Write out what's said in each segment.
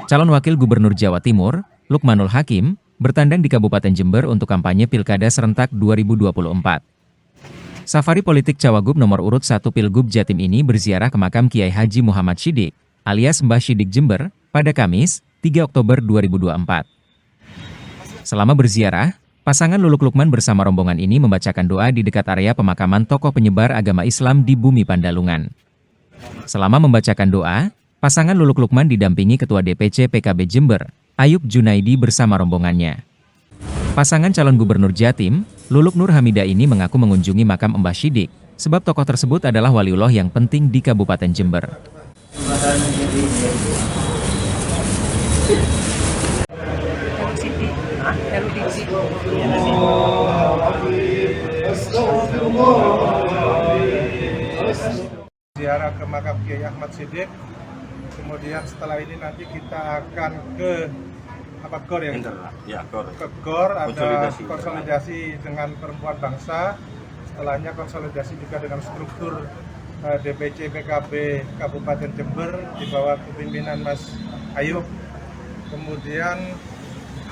Calon Wakil Gubernur Jawa Timur, Lukmanul Hakim, bertandang di Kabupaten Jember untuk kampanye Pilkada Serentak 2024. Safari politik Cawagup nomor urut 1 Pilgub Jatim ini berziarah ke makam Kiai Haji Muhammad Shidik, alias Mbah Shidik Jember, pada Kamis, 3 Oktober 2024. Selama berziarah, pasangan Luluk Lukman bersama rombongan ini membacakan doa di dekat area pemakaman tokoh penyebar agama Islam di Bumi Pandalungan. Selama membacakan doa, pasangan Luluk Lukman didampingi Ketua DPC PKB Jember, Ayub Junaidi bersama rombongannya. Pasangan calon gubernur Jatim, Luluk Nur Hamidah ini mengaku mengunjungi makam Mbah Shidik, sebab tokoh tersebut adalah waliullah yang penting di Kabupaten Jember. Ziarah ke makam Kiai Ahmad Shidik, kemudian setelah ini nanti kita akan ke GOR ya? Ke GOR, ada konsolidasi dengan perempuan bangsa, setelahnya konsolidasi juga dengan struktur DPC PKB Kabupaten Jember di bawah kepemimpinan Mas Ayub. Kemudian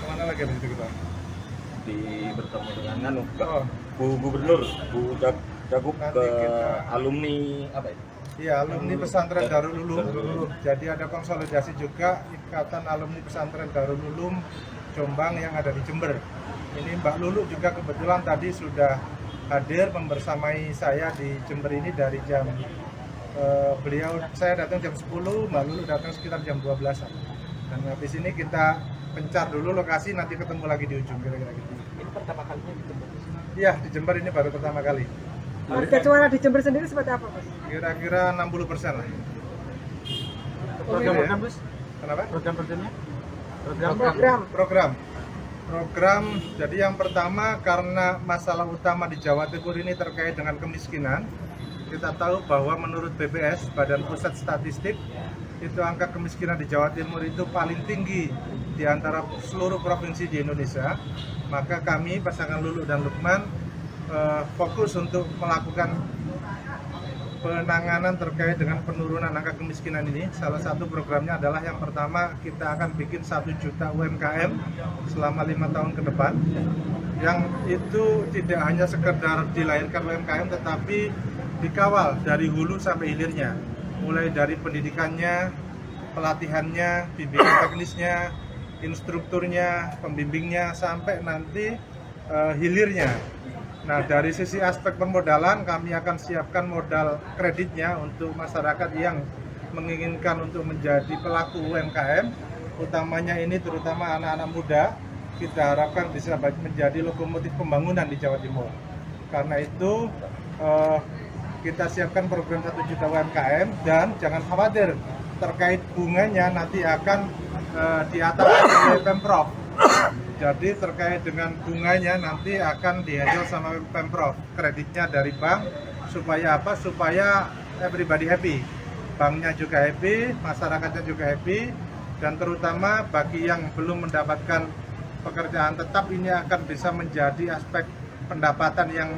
kemana lagi begitu kita? Bertemu dengan Bu Gubernur, Bu Cagup ke alumni apa ya? Iya, alumni pesantren Darul Ulum. Jadi ada konsolidasi juga Ikatan Alumni Pesantren Darul Ulum Jombang yang ada di Jember. Ini Mbak Lulu juga kebetulan tadi sudah hadir membersamai saya di Jember ini dari jam saya datang jam 10, Mbak Lulu datang sekitar jam 12-an. Dan habis ini kita pencar dulu lokasi, nanti ketemu lagi di ujung kira-kira gitu. Ini pertama kalinya di Jember? Iya, di Jember ini baru pertama kali. Harga suara di Jember sendiri seperti apa, Mas? Kira-kira 60% lah. Program, Bos? Kenapa? Program-programnya? Program. Jadi yang pertama, karena masalah utama di Jawa Timur ini terkait dengan kemiskinan. Kita tahu bahwa menurut BPS, Badan Pusat Statistik, itu angka kemiskinan di Jawa Timur itu paling tinggi di antara seluruh provinsi di Indonesia. Maka kami, pasangan Lulu dan Lukman, fokus untuk melakukan penanganan terkait dengan penurunan angka kemiskinan ini. Salah satu programnya adalah yang pertama, kita akan bikin 1 juta UMKM selama 5 tahun ke depan, yang itu tidak hanya sekedar dilahirkan UMKM tetapi dikawal dari hulu sampai hilirnya, mulai dari pendidikannya, pelatihannya, bimbingan teknisnya, instrukturnya, pembimbingnya, sampai nanti hilirnya. Nah, dari sisi aspek permodalan, kami akan siapkan modal kreditnya untuk masyarakat yang menginginkan untuk menjadi pelaku UMKM, utamanya ini terutama anak-anak muda. Kita harapkan bisa menjadi lokomotif pembangunan di Jawa Timur. Karena itu kita siapkan program 1 juta UMKM, dan jangan khawatir terkait bunganya nanti akan diatur oleh Pemprov. Jadi terkait dengan bunganya nanti akan dihandle sama Pemprov, kreditnya dari bank. Supaya apa? Supaya everybody happy. Banknya juga happy, masyarakatnya juga happy, dan terutama bagi yang belum mendapatkan pekerjaan tetap, ini akan bisa menjadi aspek pendapatan yang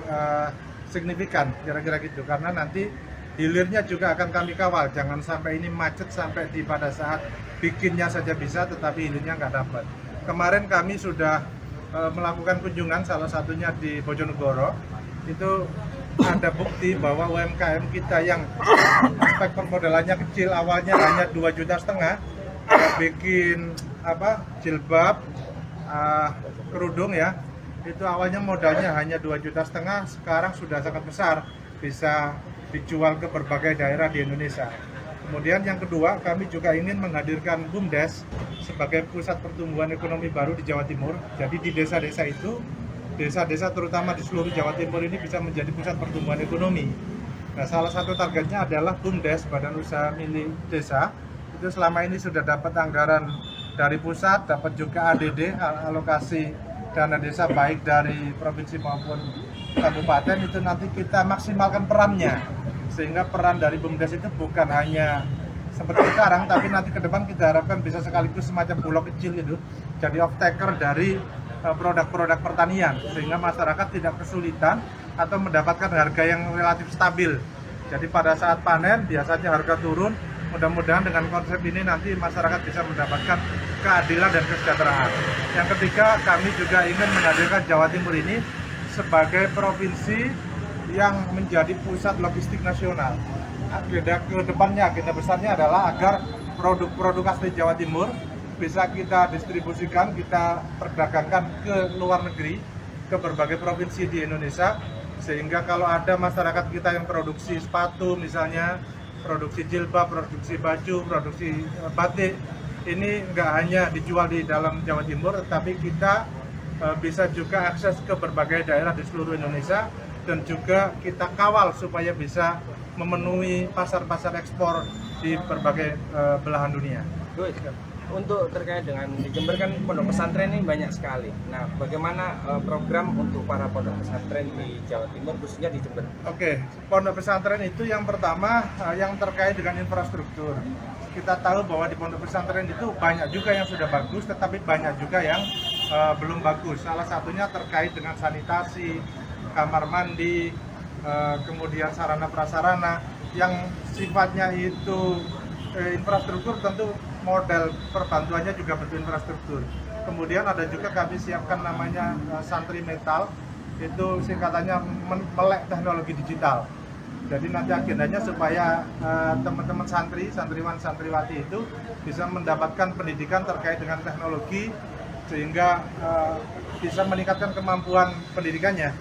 signifikan, kira-kira gitu. Karena nanti hilirnya juga akan kami kawal, jangan sampai ini macet sampai pada saat bikinnya saja bisa tetapi hilirnya nggak dapat. Kemarin kami sudah melakukan kunjungan, salah satunya di Bojonegoro. Itu ada bukti bahwa UMKM kita yang aspek permodalannya kecil, awalnya hanya 2,5 juta, bikin jilbab, kerudung ya, itu awalnya modalnya hanya 2,5 juta, sekarang sudah sangat besar, bisa dijual ke berbagai daerah di Indonesia. Kemudian yang kedua, kami juga ingin menghadirkan BUMDes sebagai pusat pertumbuhan ekonomi baru di Jawa Timur. Jadi di desa-desa itu, desa-desa terutama di seluruh Jawa Timur ini bisa menjadi pusat pertumbuhan ekonomi. Nah, salah satu targetnya adalah BUMDes, Badan Usaha Milik Desa. Itu selama ini sudah dapat anggaran dari pusat, dapat juga ADD, alokasi dana desa baik dari provinsi maupun kabupaten. Itu nanti kita maksimalkan perannya, sehingga peran dari BUMDes itu bukan hanya seperti sekarang, tapi nanti ke depan kita harapkan bisa sekaligus semacam bulog kecil itu, jadi off-taker dari produk-produk pertanian, sehingga masyarakat tidak kesulitan atau mendapatkan harga yang relatif stabil. Jadi pada saat panen biasanya harga turun, Mudah-mudahan dengan konsep ini nanti masyarakat bisa mendapatkan keadilan dan kesejahteraan. Yang ketiga, kami juga ingin menghadirkan Jawa Timur ini sebagai provinsi yang menjadi pusat logistik nasional. Agenda kedepannya, agenda besarnya adalah agar produk-produk asli Jawa Timur bisa kita distribusikan, kita perdagangkan ke luar negeri, ke berbagai provinsi di Indonesia, sehingga kalau ada masyarakat kita yang produksi sepatu misalnya, produksi jilbab, produksi baju, produksi batik, ini nggak hanya dijual di dalam Jawa Timur, tetapi kita bisa juga akses ke berbagai daerah di seluruh Indonesia, dan juga kita kawal supaya bisa memenuhi pasar-pasar ekspor di berbagai belahan dunia. Gus, untuk terkait dengan di Jember kan pondok pesantren ini banyak sekali. Nah, bagaimana program untuk para pondok pesantren di Jawa Timur, khususnya di Jember? Oke, pondok pesantren itu yang pertama yang terkait dengan infrastruktur. Kita tahu bahwa di pondok pesantren itu banyak juga yang sudah bagus, tetapi banyak juga yang belum bagus. Salah satunya terkait dengan sanitasi, kamar mandi, kemudian sarana prasarana yang sifatnya itu infrastruktur, tentu model perbantuannya juga bentuk infrastruktur. Kemudian ada juga kami siapkan namanya santri metal, itu singkatannya melek teknologi digital. Jadi nanti agendanya supaya teman-teman santri, santriwan, santriwati itu bisa mendapatkan pendidikan terkait dengan teknologi, sehingga bisa meningkatkan kemampuan pendidikannya,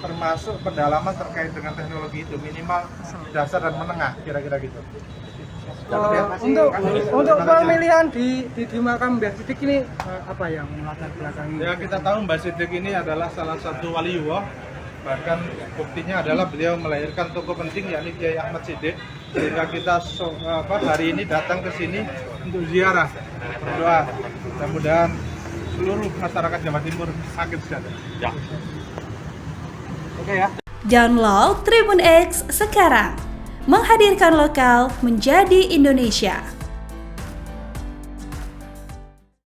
termasuk pendalaman terkait dengan teknologi itu, minimal dasar dan menengah, kira-kira gitu. Untuk pemilihan di makam Mbah Siddiq ini apa yang melatar belakangi? Ya, kita tahu Mbah Siddiq ini adalah salah satu waliullah, bahkan buktinya adalah beliau melahirkan tokoh penting yakni Kiai Ahmad Siddiq, sehingga kita hari ini datang ke sini untuk ziarah, berdoa, mudah-mudahan seluruh masyarakat Jawa Timur sakit sejahtera. Ya. Oke ya. Download Tribun X sekarang, menghadirkan lokal menjadi Indonesia.